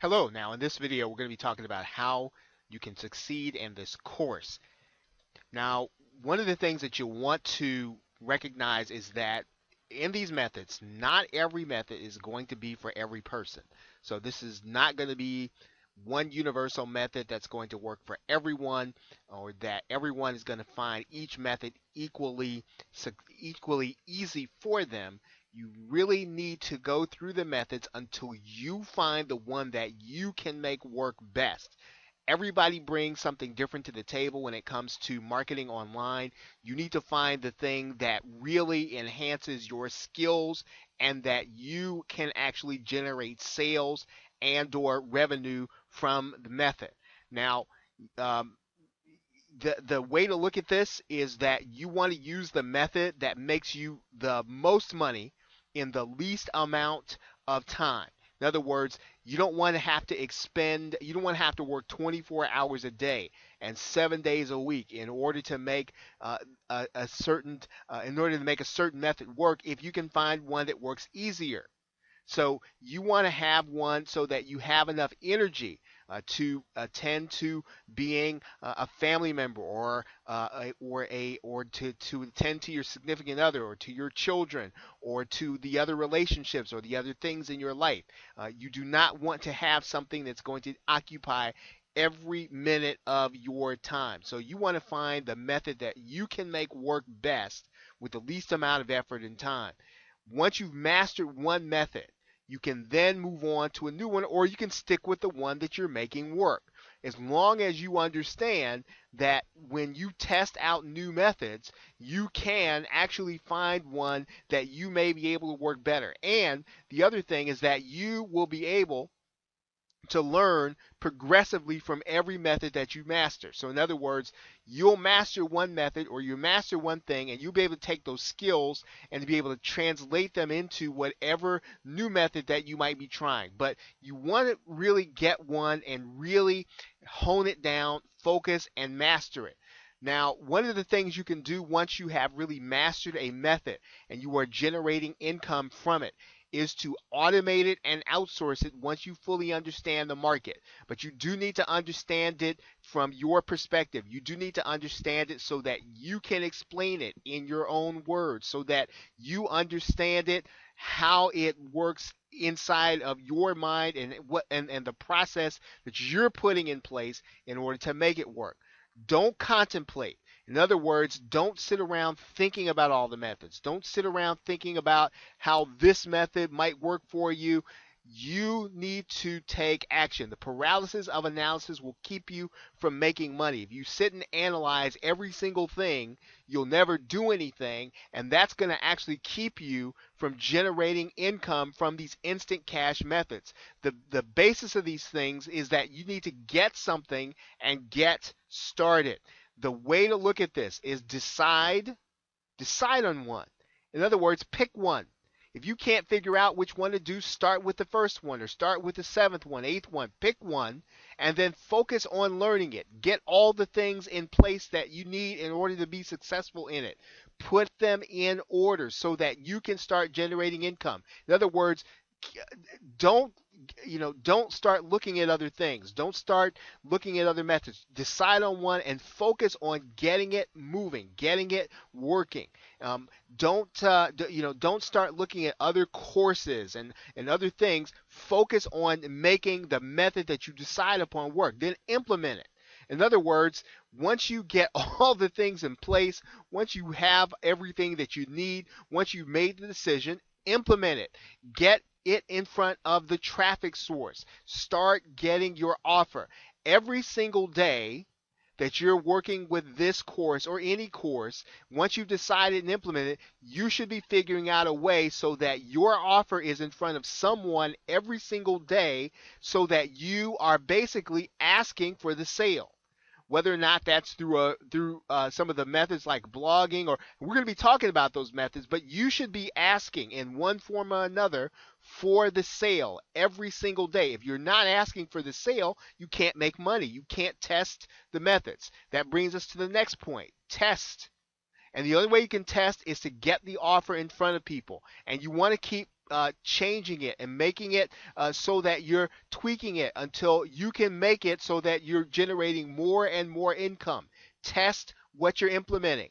Hello, now in this video we're going to be talking about how you can succeed in this course. Now, one of the things that you want to recognize is that in these methods, not every method is going to be for every person. So this is not going to be one universal method that's going to work for everyone, or that everyone is going to find each method equally easy for them. You really need to go through the methods until you find the one that you can make work best. Everybody brings something different to the table when it comes to marketing online. You need to find the thing that really enhances your skills and that you can actually generate sales and or revenue from the method. Now, um, the way to look at this is that you want to use the method that makes you the most money in the least amount of time. In other words, you don't want to have to you don't want to have to work 24 hours a day and 7 days a week in order to make in order to make a certain method work. If you can find one that works easier, so you want to have one so that you have enough energy to attend to being a family member, or to attend to your significant other, or to your children, or to the other relationships or the other things in your life. You do not want to have something that's going to occupy every minute of your time. So you want to find the method that you can make work best with the least amount of effort and time. Once you've mastered one method, you can then move on to a new one, or you can stick with the one that you're making work. As long as you understand that when you test out new methods, you can actually find one that you may be able to work better. And the other thing is that you will be able to learn progressively from every method that you master. So in other words, you'll master one method or you master one thing, and you'll be able to take those skills and be able to translate them into whatever new method that you might be trying. But you want to really get one and really hone it down, focus, and master it. Now, one of the things you can do once you have really mastered a method and you are generating income from it is to automate it and outsource it once you fully understand the market. But you do need to understand it from your perspective. You do need to understand it so that you can explain it in your own words, so that you understand it, how it works inside of your mind, and and the process that you're putting in place in order to make it work. Don't contemplate. In other words, don't sit around thinking about all the methods. Don't sit around thinking about how this method might work for you. You need to take action. The paralysis of analysis will keep you from making money. If you sit and analyze every single thing, you'll never do anything, and that's going to actually keep you from generating income from these instant cash methods. The basis of these things is that you need to get something and get started. The way to look at this is decide on one. In other words, pick one. If you can't figure out which one to do, start with the first one or start with the seventh one, eighth one. Pick one and then focus on learning it. Get all the things in place that you need in order to be successful in it. Put them in order so that you can start generating income. In other words, don't don't start looking at other things. Don't start looking at other methods. Decide on one and focus on getting it moving, getting it working. Don't start looking at other courses and other things. Focus on making the method that you decide upon work, then implement it. In other words, once you get all the things in place, once you have everything that you need, once you've made the decision, implement it. Get it in front of the traffic source. Start getting your offer. Every single day that you're working with this course or any course, once you've decided and implemented it, you should be figuring out a way so that your offer is in front of someone every single day, so that you are basically asking for the sale. Whether or not that's through some of the methods like blogging, or we're going to be talking about those methods, but you should be asking in one form or another for the sale every single day. If you're not asking for the sale, you can't make money. You can't test the methods. That brings us to the next point: test. And the only way you can test is to get the offer in front of people. And you want to keep changing it and making it so that you're tweaking it until you can make it so that you're generating more and more income. Test what you're implementing.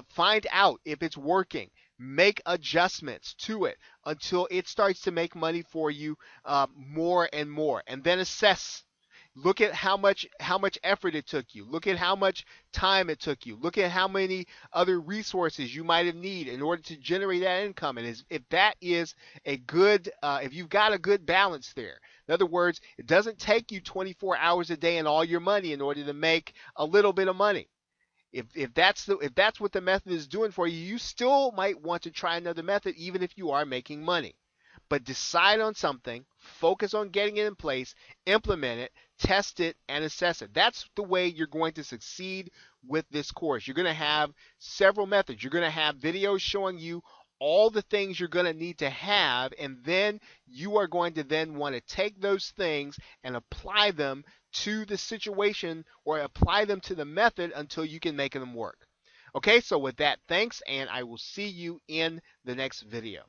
Find out if it's working. Make adjustments to it until it starts to make money for you more and more. And then assess. Look at how much effort it took you. Look at how much time it took you. Look at how many other resources you might have need in order to generate that income. And if that is a good, if you've got a good balance there. In other words, it doesn't take you 24 hours a day and all your money in order to make a little bit of money. If that's what the method is doing for you, you still might want to try another method even if you are making money. But decide on something, focus on getting it in place, implement it, test it, and assess it. That's the way you're going to succeed with this course. You're going to have several methods. You're going to have videos showing you all the things you're going to need to have, and then you are going to then want to take those things and apply them to the situation or apply them to the method until you can make them work. Okay, so with that, thanks, and I will see you in the next video.